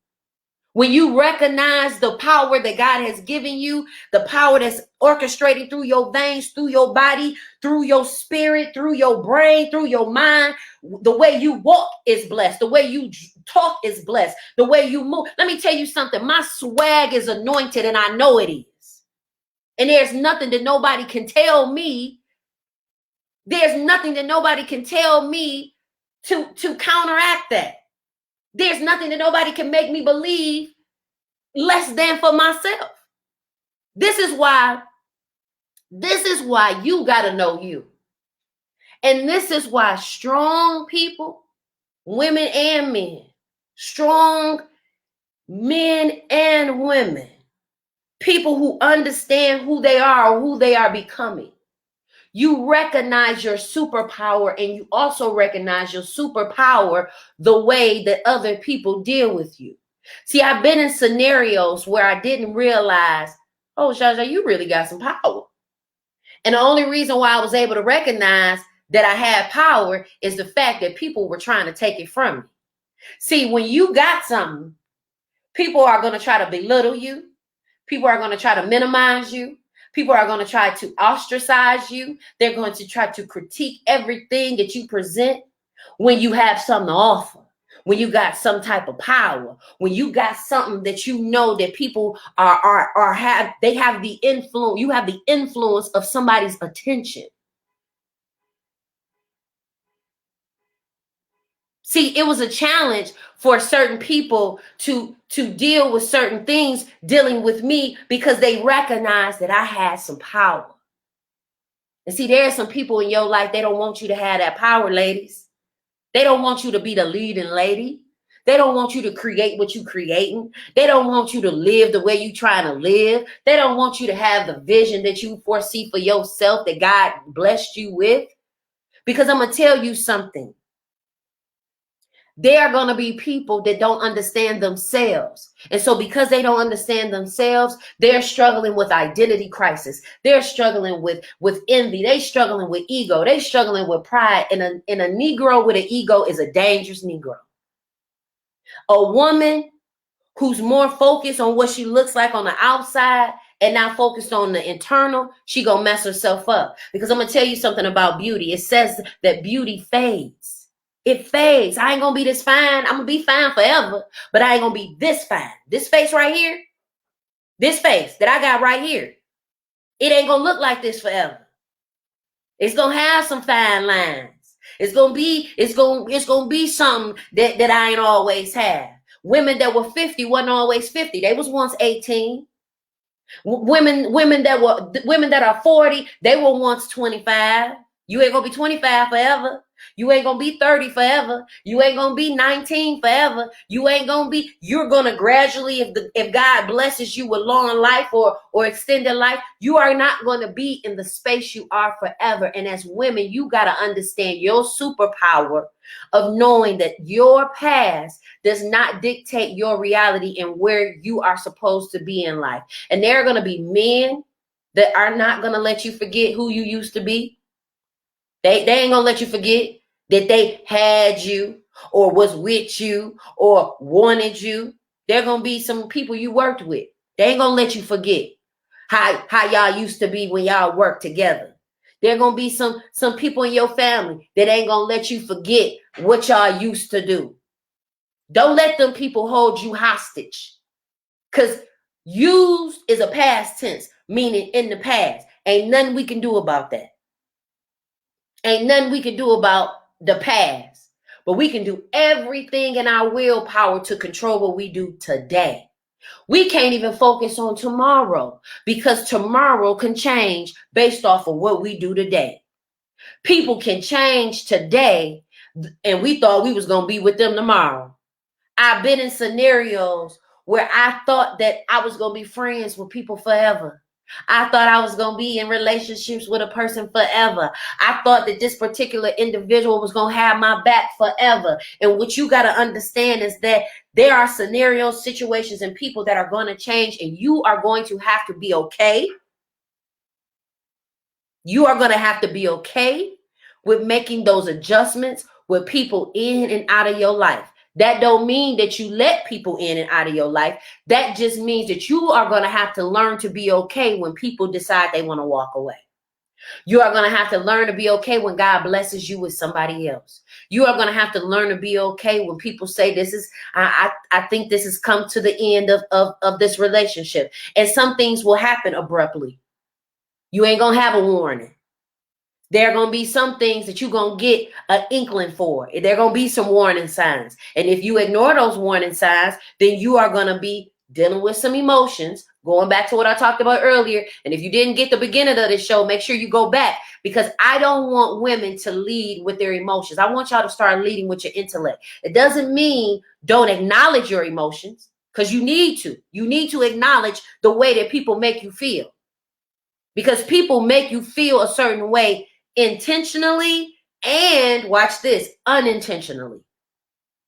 When you recognize the power that God has given you, the power that's orchestrated through your veins, through your body, through your spirit, through your brain, through your mind, the way you walk is blessed. The way you talk is blessed. The way you move. Let me tell you something. My swag is anointed and I know it is. And there's nothing that nobody can tell me. There's nothing that nobody can tell me to counteract that. There's nothing that nobody can make me believe less than for myself. This is why you got to know you. And this is why strong people, women and men, strong men and women, people who understand who they are or who they are becoming, you recognize your superpower, and you also recognize your superpower the way that other people deal with you. See, I've been in scenarios where I didn't realize, oh, Zsa Zsa, you really got some power. And the only reason why I was able to recognize that I had power is the fact that people were trying to take it from me. See, when you got something, people are going to try to belittle you. People are going to try to minimize you. People are going to try to ostracize you. They're going to try to critique everything that you present when you have something to offer, when you got some type of power, when you got something that you know that people have the influence, you have the influence of somebody's attention. See, it was a challenge for certain people to deal with certain things dealing with me because they recognized that I had some power. And see, there are some people in your life, they don't want you to have that power, ladies. They don't want you to be the leading lady. They don't want you to create what you're creating. They don't want you to live the way you're trying to live. They don't want you to have the vision that you foresee for yourself that God blessed you with. Because I'm going to tell you something. There are going to be people that don't understand themselves. And so because they don't understand themselves, they're struggling with identity crisis. They're struggling with envy. They're struggling with ego. They're struggling with pride. And a Negro with an ego is a dangerous Negro. A woman who's more focused on what she looks like on the outside and not focused on the internal, she gonna mess herself up. Because I'm going to tell you something about beauty. It says that beauty fades. It fades. I ain't going to be this fine. I'm going to be fine forever, but I ain't going to be this fine. This face right here, this face that I got right here, it ain't going to look like this forever. It's going to have some fine lines. It's going to be something that I ain't always had. Women that were 50 wasn't always 50. They was once 18. Women that are 40, they were once 25. You ain't going to be 25 forever. You ain't going to be 30 forever. You ain't going to be 19 forever. You're going to gradually, if God blesses you with long life or extended life, you are not going to be in the space you are forever. And as women, you got to understand your superpower of knowing that your past does not dictate your reality and where you are supposed to be in life. And there are going to be men that are not going to let you forget who you used to be. They ain't going to let you forget that they had you or was with you or wanted you. There going to be some people you worked with. They ain't going to let you forget how y'all used to be when y'all worked together. There going to be some people in your family that ain't going to let you forget what y'all used to do. Don't let them people hold you hostage. Because used is a past tense, meaning in the past. Ain't nothing we can do about that. Ain't nothing we can do about the past. But we can do everything in our willpower to control what we do today. We can't even focus on tomorrow because tomorrow can change based off of what we do today. People can change today, and we thought we was going to be with them tomorrow. I've been in scenarios where I thought that I was going to be friends with people forever. I thought I was going to be in relationships with a person forever. I thought that this particular individual was going to have my back forever. And what you got to understand is that there are scenarios, situations, and people that are going to change, and you are going to have to be okay. You are going to have to be okay with making those adjustments with people in and out of your life. That don't mean that you let people in and out of your life. That just means that you are going to have to learn to be okay when people decide they want to walk away. You are going to have to learn to be okay when God blesses you with somebody else. You are going to have to learn to be okay when people say I think this has come to the end of this relationship. And some things will happen abruptly. You ain't going to have a warning. There are going to be some things that you're going to get an inkling for. There are going to be some warning signs. And if you ignore those warning signs, then you are going to be dealing with some emotions, Going back to what I talked about earlier. And if you didn't get the beginning of this show, make sure you go back, because I don't want women to lead with their emotions. I want y'all to start leading with your intellect. It doesn't mean don't acknowledge your emotions, because you need to. You need to acknowledge the way that people make you feel, because people make you feel a certain way intentionally and, watch this, unintentionally.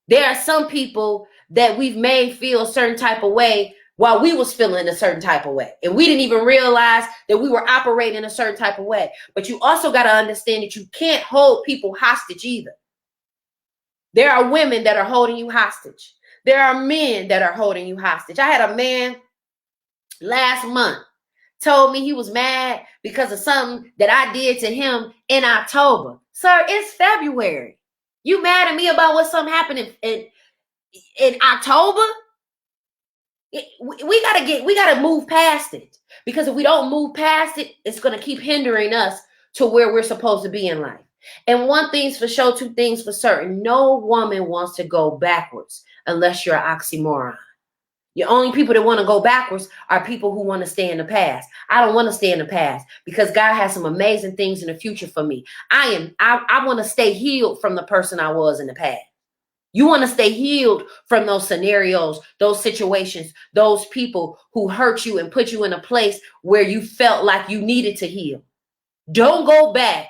There are some people that we've made feel a certain type of way while we was feeling a certain type of way. And we didn't even realize that we were operating a certain type of way. But you also got to understand that you can't hold people hostage either. There are women that are holding you hostage. There are men that are holding you hostage. I had a man last month told me he was mad because of something that I did to him in October. Sir, it's February. You mad at me about what something happened in October? We gotta move past it, because if we don't move past it, it's gonna keep hindering us to where we're supposed to be in life. And one thing's for sure, two things for certain: no woman wants to go backwards unless you're an oxymoron. The only people that want to go backwards are people who want to stay in the past. I don't want to stay in the past, because God has some amazing things in the future for me. I want to stay healed from the person I was in the past. You want to stay healed from those scenarios, those situations, those people who hurt you and put you in a place where you felt like you needed to heal. Don't go back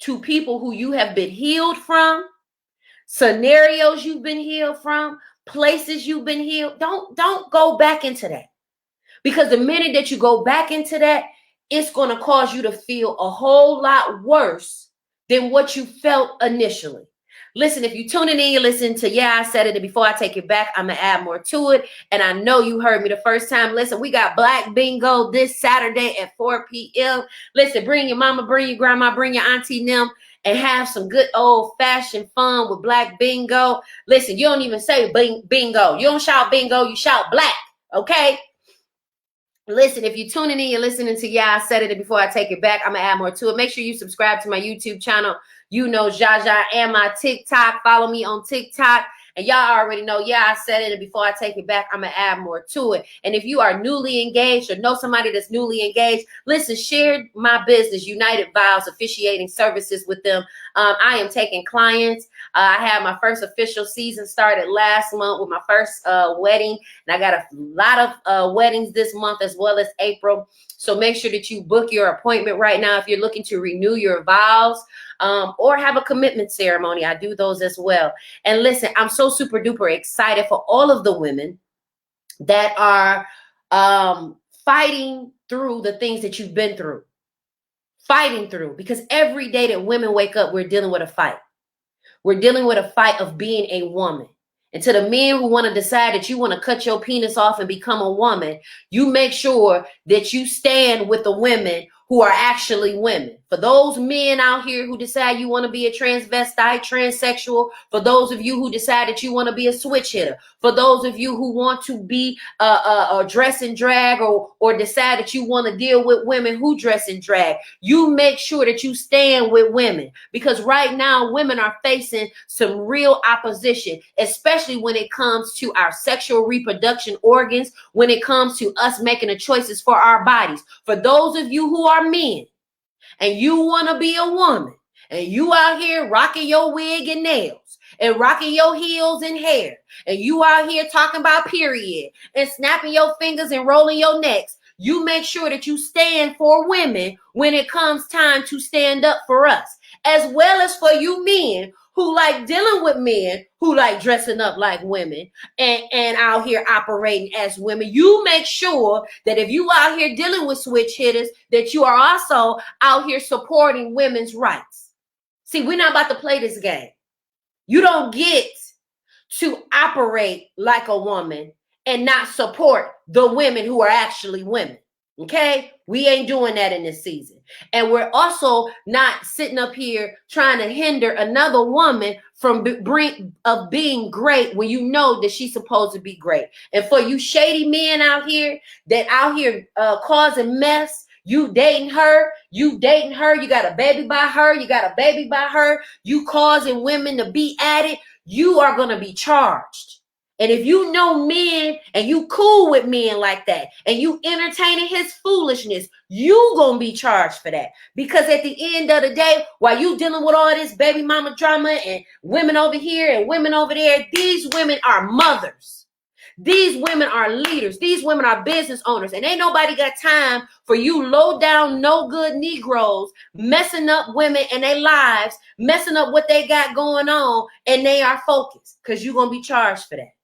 to people who you have been healed from, scenarios you've been healed from, places you've been healed. Don't go back into that, because the minute that you go back into that, it's going to cause you to feel a whole lot worse than what you felt initially. Listen, if you're tuning in, you listen to Yeah, I Said It, and before I take it back, I'm going to add more to it. And I know you heard me the first time. Listen, we got Black Bingo this Saturday at 4 p.m. Listen, bring your mama, bring your grandma, bring your auntie, them, and have some good old-fashioned fun with Black Bingo. Listen, you don't even say bingo. You don't shout bingo, you shout black, okay? Listen, if you're tuning in, you're listening to Yeah, I Said It, and before I take it back, I'm going to add more to it. Make sure you subscribe to my YouTube channel. You know Zsa Zsa, and my TikTok. Follow me on TikTok. And y'all already know, Yeah, I Said It, and before I take it back, I'm going to add more to it. And if you are newly engaged or know somebody that's newly engaged, listen, share my business, United Vows Officiating Services, with them. I am taking clients. I had my first official season started last month with my first wedding. And I got a lot of weddings this month as well as April. So make sure that you book your appointment right now if you're looking to renew your vows. Or have a commitment ceremony. I do those as well. And listen, I'm so super duper excited for all of the women that are fighting through the things that you've been through. Fighting through, because every day that women wake up, we're dealing with a fight. We're dealing with a fight of being a woman. And to the men who want to decide that you want to cut your penis off and become a woman, you make sure that you stand with the women who are actually women. For those men out here who decide you want to be a transvestite, transsexual, for those of you who decide that you want to be a switch hitter, for those of you who want to be a dress and drag, or decide that you want to deal with women who dress and drag, you make sure that you stand with women, because right now women are facing some real opposition, especially when it comes to our sexual reproduction organs, when it comes to us making the choices for our bodies. For those of you who are men and you want to be a woman, and you out here rocking your wig and nails and rocking your heels and hair, and you out here talking about period and snapping your fingers and rolling your necks, you make sure that you stand for women when it comes time to stand up for us, as well as for you men who like dealing with men who like dressing up like women and out here operating as women. You make sure that if you out here dealing with switch hitters, that you are also out here supporting women's rights. See, we're not about to play this game. You don't get to operate like a woman and not support the women who are actually women. Okay? We ain't doing that in this season. And we're also not sitting up here trying to hinder another woman from being great when you know that she's supposed to be great. And for you shady men out here that out here causing mess, you dating her, you got a baby by her, you causing women to be at it, you are going to be charged. And if you know men and you cool with men like that and you entertaining his foolishness, you gonna be charged for that. Because at the end of the day, while you dealing with all this baby mama drama and women over here and women over there, these women are mothers. These women are leaders. These women are business owners. And ain't nobody got time for you low down, no good Negroes messing up women and their lives, messing up what they got going on, and they are focused because you're going to be charged for that.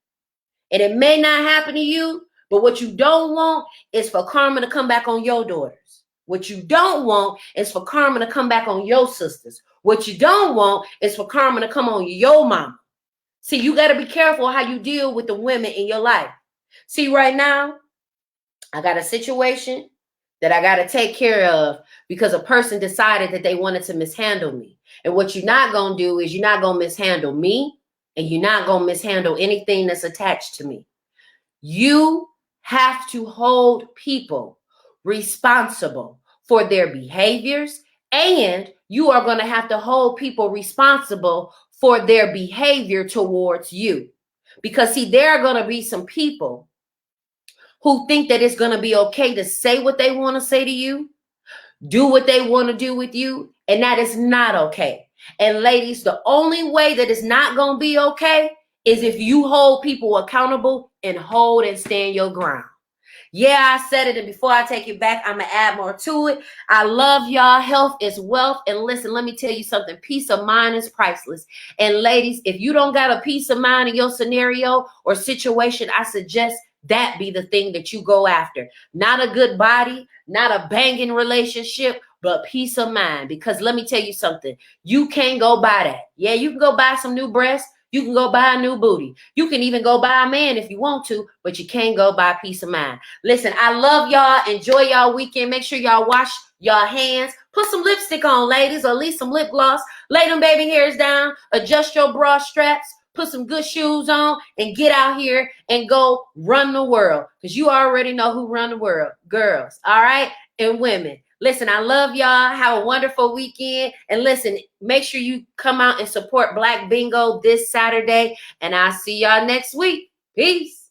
And it may not happen to you, but what you don't want is for karma to come back on your daughters. What you don't want is for karma to come back on your sisters. What you don't want is for karma to come on your mama. See, you got to be careful how you deal with the women in your life. See, right now, I got a situation that I got to take care of because a person decided that they wanted to mishandle me. And what you're not going to do is you're not going to mishandle me, and you're not going to mishandle anything that's attached to me. You have to hold people responsible for their behaviors, and you are going to have to hold people responsible for their behavior towards you. Because see, there are going to be some people who think that it's going to be okay to say what they want to say to you, do what they want to do with you, and that is not okay. And ladies, the only way that it's not going to be okay is if you hold people accountable and hold and stand your ground. Yeah, I said it, and before I take it back, I'm going to add more to it. I love y'all. Health is wealth. And listen, let me tell you something. Peace of mind is priceless. And ladies, if you don't got a peace of mind in your scenario or situation, I suggest that be the thing that you go after. Not a good body, not a banging relationship, but peace of mind. Because let me tell you something. You can't go buy that. Yeah, you can go buy some new breasts. You can go buy a new booty. You can even go buy a man if you want to, but you can't go buy peace of mind. Listen, I love y'all. Enjoy y'all weekend. Make sure y'all wash y'all hands. Put some lipstick on, ladies, or at least some lip gloss. Lay them baby hairs down. Adjust your bra straps. Put some good shoes on and get out here and go run the world. Because you already know who run the world. Girls, all right? And women. Listen, I love y'all. Have a wonderful weekend. And listen, make sure you come out and support Black Bingo this Saturday. And I'll see y'all next week. Peace.